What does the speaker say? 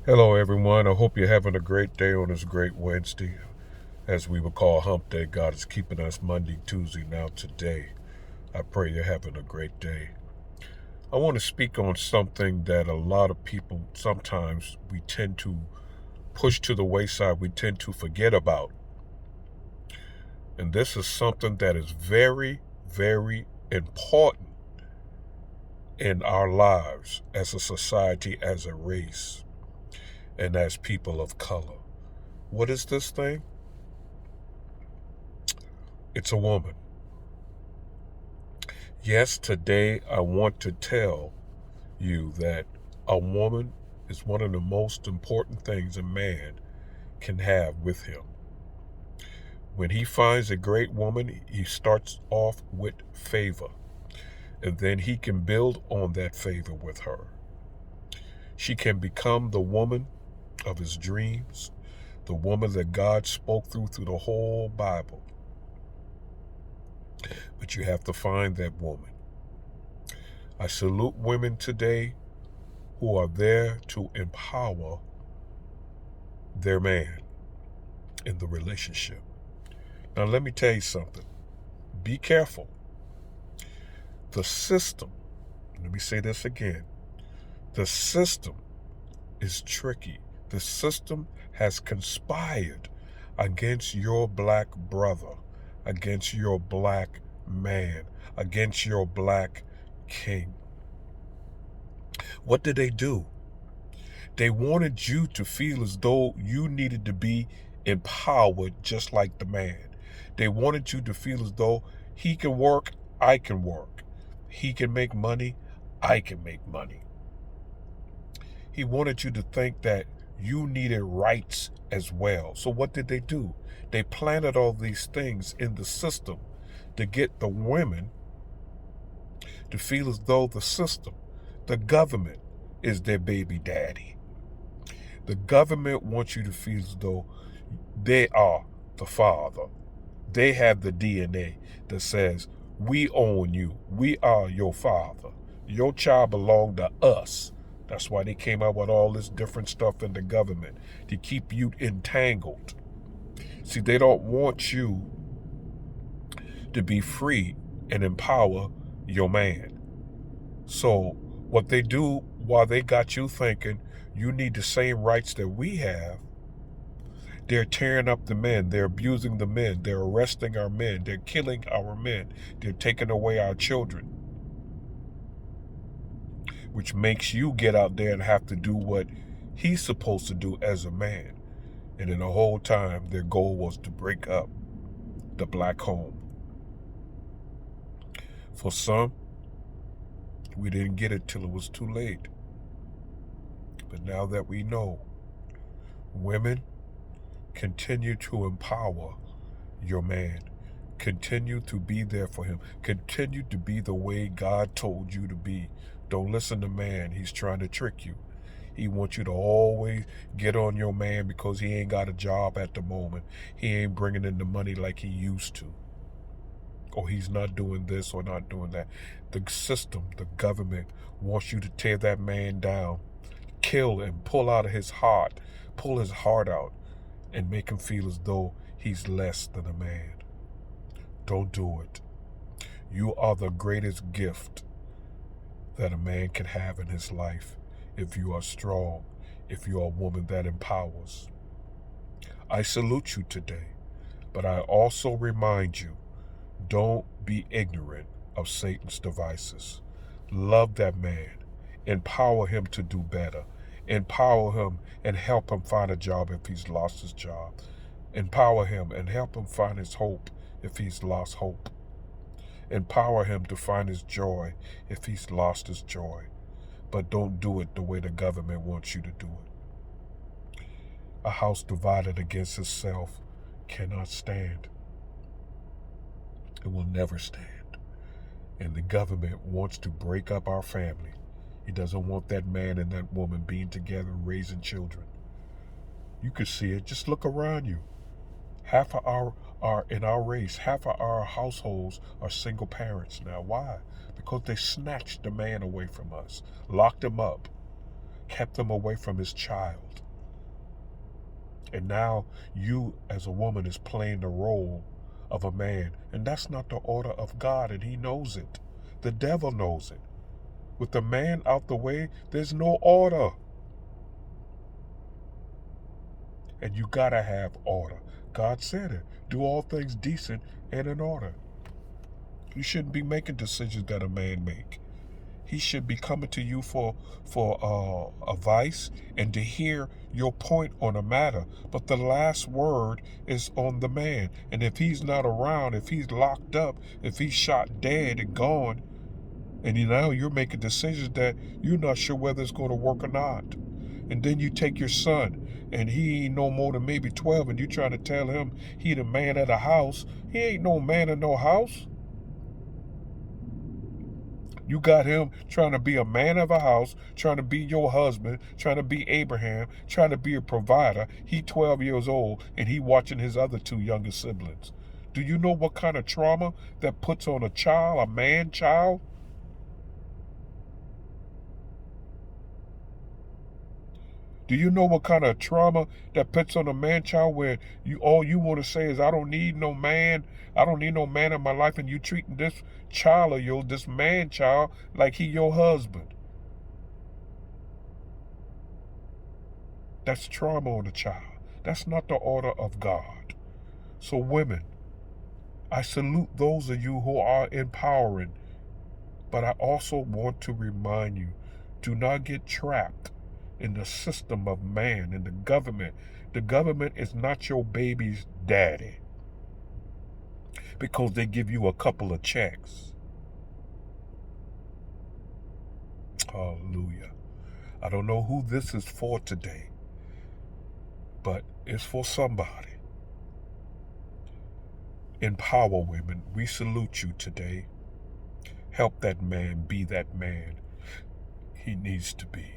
Hello, everyone. I hope you're having a great day on this great Wednesday. As we would call Hump Day, God is keeping us Monday, Tuesday, now today. I pray you're having a great day. I want to speak on something that a lot of people sometimes we tend to push to the wayside, we tend to forget about. And this is something that is very, very important in our lives as a society, as a race, and as people of color. What is this thing? It's a woman. Yes, today I want to tell you that a woman is one of the most important things a man can have with him. When he finds a great woman, he starts off with favor, and then he can build on that favor with her. She can become the woman of his dreams, the woman that God spoke through the whole Bible. But you have to find that woman. I salute women today who are there to empower their man in the relationship. Now, let me tell you something. Be careful. The system, let me say this again, the system is tricky. The system has conspired against your black brother, against your black man, against your black king. What did they do? They wanted you to feel as though you needed to be empowered just like the man. They wanted you to feel as though he can work, I can work. He can make money, I can make money. He wanted you to think that you needed rights as well. So what did they do? They planted all these things in the system to get the women to feel as though the system, the government, is their baby daddy. The government wants you to feel as though they are the father. They have the DNA that says, we own you. We are your father. Your child belonged to us. That's why they came up with all this different stuff in the government to keep you entangled. See, they don't want you to be free and empower your man. So what they do while they got you thinking you need the same rights that we have, they're tearing up the men. They're abusing the men. They're arresting our men. They're killing our men. They're taking away our children, which makes you get out there and have to do what he's supposed to do as a man. And in the whole time, their goal was to break up the black home. For some, we didn't get it till it was too late. But now that we know, women, continue to empower your man. Continue to be there for him. Continue to be the way God told you to be. Don't listen to man. He's trying to trick you. He wants you to always get on your man because he ain't got a job at the moment. He ain't bringing in the money like he used to. Or he's not doing this or not doing that. The system, the government wants you to tear that man down, kill and pull out of his heart, pull his heart out, and make him feel as though he's less than a man. Don't do it. You are the greatest gift that a man can have in his life if you are strong, if you are a woman that empowers. I salute you today, but I also remind you, don't be ignorant of Satan's devices. Love that man. Empower him to do better. Empower him and help him find a job if he's lost his job. Empower him and help him find his hope if he's lost hope. Empower him to find his joy if he's lost his joy. But don't do it the way the government wants you to do it. A house divided against itself cannot stand. It will never stand. And the government wants to break up our family. He doesn't want that man and that woman being together, raising children. You could see it. Just look around you. Half of our in our race, half of our households are single parents now. Why? Because they snatched the man away from us, locked him up, kept him away from his child. And now you as a woman is playing the role of a man. And that's not the order of God, and he knows it. The devil knows it. With the man out the way, there's no order. And you gotta have order. God said it. Do all things decent and in order. You shouldn't be making decisions that a man make. He should be coming to you for advice and to hear your point on a matter. But the last word is on the man. And if he's not around, if he's locked up, if he's shot dead and gone, and now you're making decisions that you're not sure whether it's going to work or not. And then you take your son, and he ain't no more than maybe 12, and you trying to tell him he the man of the house. He ain't no man of no house. You got him trying to be a man of a house, trying to be your husband, trying to be Abraham, trying to be a provider. He 12 years old, and he watching his other two younger siblings. Do you know what kind of trauma that puts on a child, a man child? Do you know what kind of trauma that puts on a man child where all you want to say is, I don't need no man. I don't need no man in my life, and you treating this child of yours, this man child, like he your husband. That's trauma on a child. That's not the order of God. So women, I salute those of you who are empowering, but I also want to remind you, do not get trapped in the system of man, in the government. The government is not your baby's daddy because they give you a couple of checks. Hallelujah. I don't know who this is for today, but it's for somebody. Empower women. We salute you today. Help that man be that man he needs to be.